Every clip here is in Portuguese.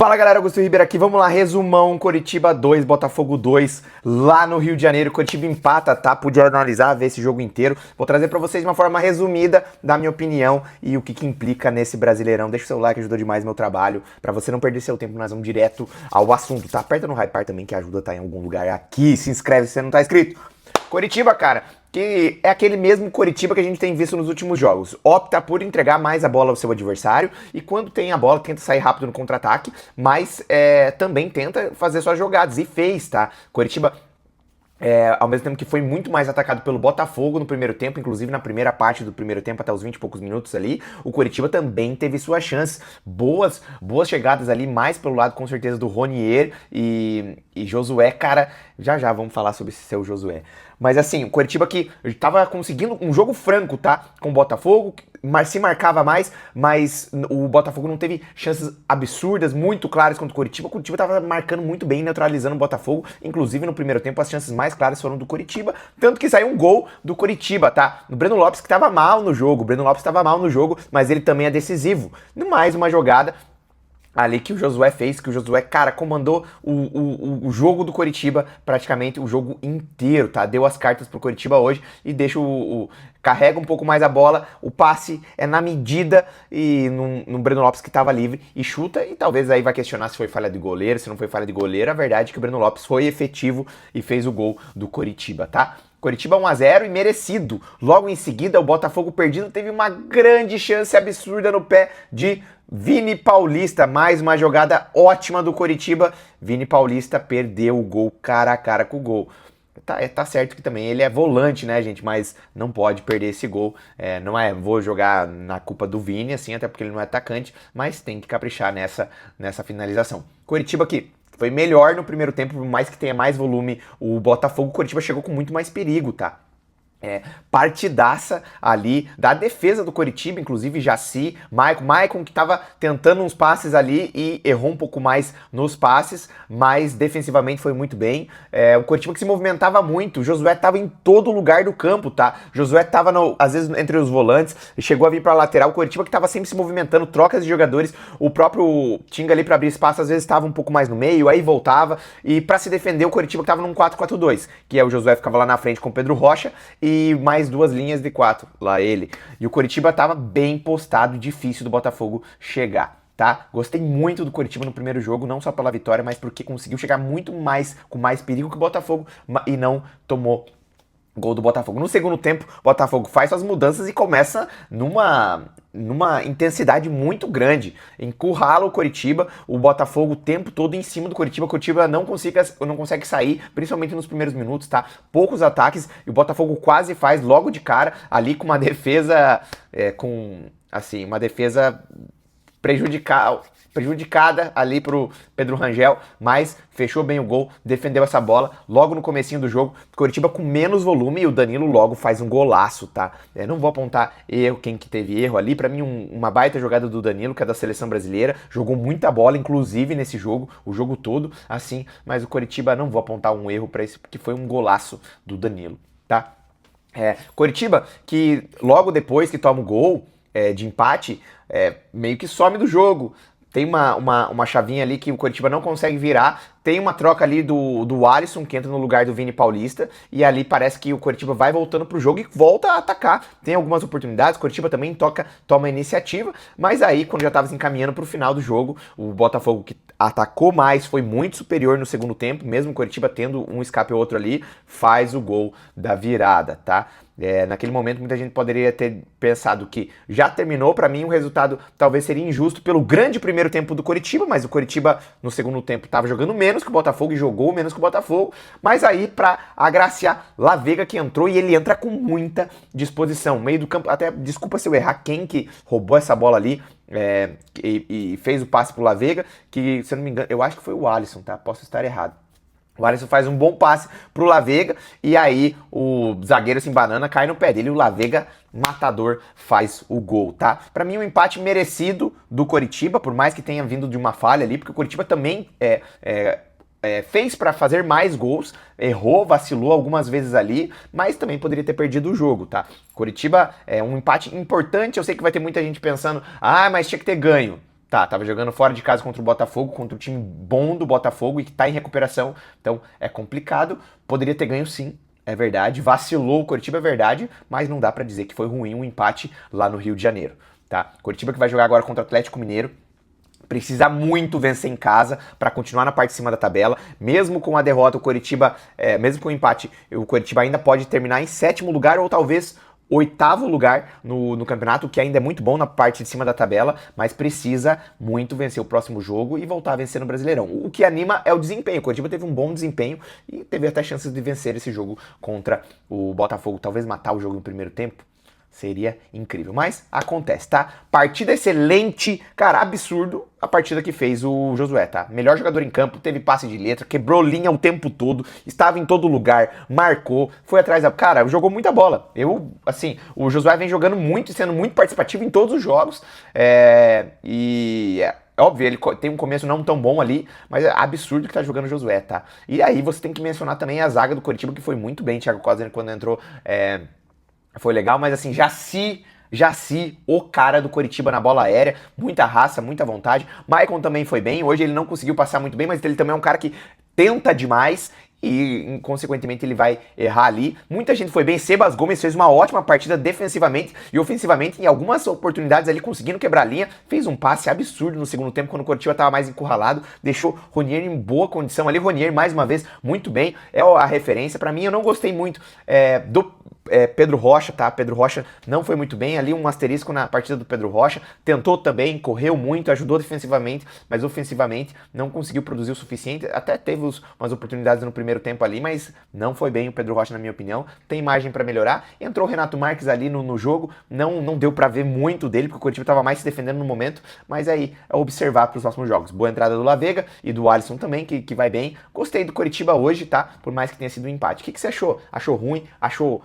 Fala galera, Augusto Ribeiro aqui, vamos lá, resumão, Coritiba 2, Botafogo 2, lá no Rio de Janeiro. Coritiba empata, tá? Pude analisar, ver esse jogo inteiro. Vou trazer pra vocês de uma forma resumida da minha opinião e o que implica nesse Brasileirão. Deixa o seu like, ajuda demais meu trabalho. Pra você não perder seu tempo, nós vamos direto ao assunto, tá? Aperta no hypar também, que ajuda a estar em algum lugar aqui. Se inscreve se você não tá inscrito. Coritiba, cara, que é aquele mesmo Coritiba que a gente tem visto nos últimos jogos. Opta por entregar mais a bola ao seu adversário e quando tem a bola tenta sair rápido no contra-ataque, mas também tenta fazer suas jogadas e fez, tá? Coritiba, ao mesmo tempo que foi muito mais atacado pelo Botafogo no primeiro tempo, inclusive na primeira parte do primeiro tempo, até os 20 e poucos minutos ali, o Coritiba também teve suas chances. Boas chegadas ali, mais pelo lado, com certeza, do Ronier e Josué, cara, já vamos falar sobre esse seu Josué. Mas assim, o Coritiba que tava conseguindo um jogo franco, tá? Com o Botafogo, mas se marcava mais, mas o Botafogo não teve chances absurdas, muito claras contra o Coritiba. O Coritiba tava marcando muito bem, neutralizando o Botafogo. Inclusive, no primeiro tempo, as chances mais claras foram do Coritiba. Tanto que saiu um gol do Coritiba, tá? O Breno Lopes que tava mal no jogo. O Breno Lopes tava mal no jogo, mas ele também é decisivo. Mais uma jogada ali que o Josué fez, que o Josué, cara, comandou o jogo do Coritiba, praticamente o jogo inteiro, tá? Deu as cartas pro Coritiba hoje e deixa carrega um pouco mais a bola, o passe é na medida e no Breno Lopes que tava livre e chuta, e talvez aí vai questionar se foi falha de goleiro, se não foi falha de goleiro. A verdade é que o Breno Lopes foi efetivo e fez o gol do Coritiba, tá? Coritiba 1-0 e merecido. Logo em seguida, o Botafogo perdido teve uma grande chance absurda no pé de Vini Paulista. Mais uma jogada ótima do Coritiba. Vini Paulista perdeu o gol cara a cara com o gol. Tá certo que também ele é volante, né, gente? Mas não pode perder esse gol. Vou jogar na culpa do Vini, assim, até porque ele não é atacante, mas tem que caprichar nessa finalização. Coritiba aqui foi melhor no primeiro tempo, por mais que tenha mais volume. O Botafogo, o Coritiba chegou com muito mais perigo, tá? Partidaça ali da defesa do Coritiba, inclusive Jaci, Maicon que tava tentando uns passes ali e errou um pouco mais nos passes, mas defensivamente foi muito bem. O Coritiba que se movimentava muito, o Josué tava em todo lugar do campo, tá? O Josué tava, às vezes, entre os volantes, chegou a vir pra lateral, o Coritiba que tava sempre se movimentando, trocas de jogadores, o próprio Tinga ali pra abrir espaço, às vezes tava um pouco mais no meio, aí voltava, e pra se defender o Coritiba que tava num 4-4-2, que o Josué ficava lá na frente com o Pedro Rocha, e mais duas linhas de 4, lá ele. E o Coritiba tava bem postado, difícil do Botafogo chegar, tá? Gostei muito do Coritiba no primeiro jogo, não só pela vitória, mas porque conseguiu chegar muito mais, com mais perigo que o Botafogo, e não tomou gol do Botafogo. No segundo tempo, o Botafogo faz suas mudanças e começa numa intensidade muito grande. Encurrala o Coritiba, o Botafogo o tempo todo em cima do Coritiba. O Coritiba não consegue sair, principalmente nos primeiros minutos, tá? Poucos ataques e o Botafogo quase faz logo de cara, ali com uma defesa, uma defesa prejudicada ali pro Pedro Rangel, mas fechou bem o gol, defendeu essa bola logo no comecinho do jogo. Coritiba com menos volume e o Danilo logo faz um golaço, tá? Não vou apontar erro, quem que teve erro ali. Pra mim, uma baita jogada do Danilo, que é da seleção brasileira, jogou muita bola, inclusive nesse jogo, o jogo todo, assim, mas o Coritiba não vou apontar um erro pra esse, porque foi um golaço do Danilo, tá? Coritiba que logo depois que toma o gol de empate, meio que some do jogo. Tem uma chavinha ali que o Coritiba não consegue virar. Tem uma troca ali do Alisson, que entra no lugar do Vini Paulista. E ali parece que o Coritiba vai voltando pro jogo e volta a atacar. Tem algumas oportunidades, o Coritiba também toma a iniciativa. Mas aí, quando já estava se encaminhando pro final do jogo, o Botafogo que atacou mais, foi muito superior no segundo tempo. Mesmo o Coritiba tendo um escape ou outro ali, faz o gol da virada, tá? Naquele momento muita gente poderia ter pensado que já terminou. Para mim o resultado talvez seria injusto pelo grande primeiro tempo do Coritiba, mas o Coritiba no segundo tempo estava jogando menos que o Botafogo e jogou menos que o Botafogo, mas aí para agraciar, Lavega que entrou e ele entra com muita disposição, meio do campo, até desculpa se eu errar quem que roubou essa bola ali, e fez o passe pro Lavega, que se eu não me engano, eu acho que foi o Alisson, tá? Posso estar errado. O Alisson faz um bom passe pro Lavega e aí o zagueiro se embanana, cai no pé dele e o Lavega, matador, faz o gol, tá? Pra mim um empate merecido do Coritiba, por mais que tenha vindo de uma falha ali, porque o Coritiba também fez para fazer mais gols, errou, vacilou algumas vezes ali, mas também poderia ter perdido o jogo, tá? Coritiba é um empate importante, eu sei que vai ter muita gente pensando, mas tinha que ter ganho. Tava jogando fora de casa contra o Botafogo, contra o time bom do Botafogo e que tá em recuperação, então é complicado. Poderia ter ganho sim, é verdade. Vacilou o Coritiba, é verdade, mas não dá pra dizer que foi ruim um empate lá no Rio de Janeiro, tá? Coritiba que vai jogar agora contra o Atlético Mineiro. Precisa muito vencer em casa para continuar na parte de cima da tabela. Mesmo com a derrota, o Coritiba, mesmo com o empate, o Coritiba ainda pode terminar em 7º lugar ou talvez 8º lugar no campeonato, que ainda é muito bom na parte de cima da tabela, mas precisa muito vencer o próximo jogo e voltar a vencer no Brasileirão. O que anima é o desempenho. O Coritiba teve um bom desempenho e teve até chances de vencer esse jogo contra o Botafogo. Talvez matar o jogo no primeiro tempo. Seria incrível, mas acontece, tá? Partida excelente, cara, absurdo a partida que fez o Josué, tá? Melhor jogador em campo, teve passe de letra, quebrou linha o tempo todo, estava em todo lugar, marcou, foi atrás da... Cara, jogou muita bola. O Josué vem jogando muito e sendo muito participativo em todos os jogos, óbvio, ele tem um começo não tão bom ali, mas é absurdo que tá jogando o Josué, tá? E aí você tem que mencionar também a zaga do Coritiba, que foi muito bem, Thiago Cosner, quando entrou... Foi legal, mas assim, Jaci, o cara do Coritiba na bola aérea, muita raça, muita vontade. Maicon também foi bem, hoje ele não conseguiu passar muito bem, mas ele também é um cara que tenta demais e, consequentemente, ele vai errar ali. Muita gente foi bem, Sebas Gomes fez uma ótima partida defensivamente e ofensivamente, em algumas oportunidades ali, conseguindo quebrar a linha, fez um passe absurdo no segundo tempo, quando o Coritiba estava mais encurralado, deixou Ronier em boa condição ali. Ronier, mais uma vez, muito bem, é a referência. Pra mim, eu não gostei muito do Pedro Rocha, tá? Pedro Rocha não foi muito bem, ali um asterisco na partida do Pedro Rocha, tentou também, correu muito, ajudou defensivamente, mas ofensivamente não conseguiu produzir o suficiente, até teve umas oportunidades no primeiro tempo ali, mas não foi bem o Pedro Rocha, na minha opinião, tem margem pra melhorar. Entrou o Renato Marques ali no jogo, não deu pra ver muito dele, porque o Coritiba tava mais se defendendo no momento, mas aí é observar pros próximos jogos. Boa entrada do La Vega e do Alisson também, que vai bem. Gostei do Coritiba hoje, tá? Por mais que tenha sido um empate. O que você achou? Achou ruim? Achou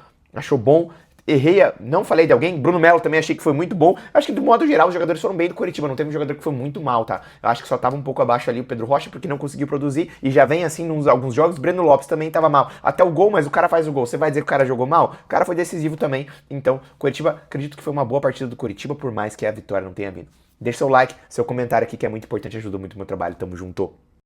bom? Errei, não falei de alguém. Bruno Melo também achei que foi muito bom. Acho que, do modo geral, os jogadores foram bem do Coritiba. Não teve um jogador que foi muito mal, tá? Eu acho que só tava um pouco abaixo ali o Pedro Rocha, porque não conseguiu produzir. E já vem assim em alguns jogos. Breno Lopes também tava mal. Até o gol, mas o cara faz o gol. Você vai dizer que o cara jogou mal? O cara foi decisivo também. Então, Coritiba, acredito que foi uma boa partida do Coritiba, por mais que a vitória não tenha vindo. Deixa seu like, seu comentário aqui, que é muito importante, ajuda muito o meu trabalho. Tamo junto.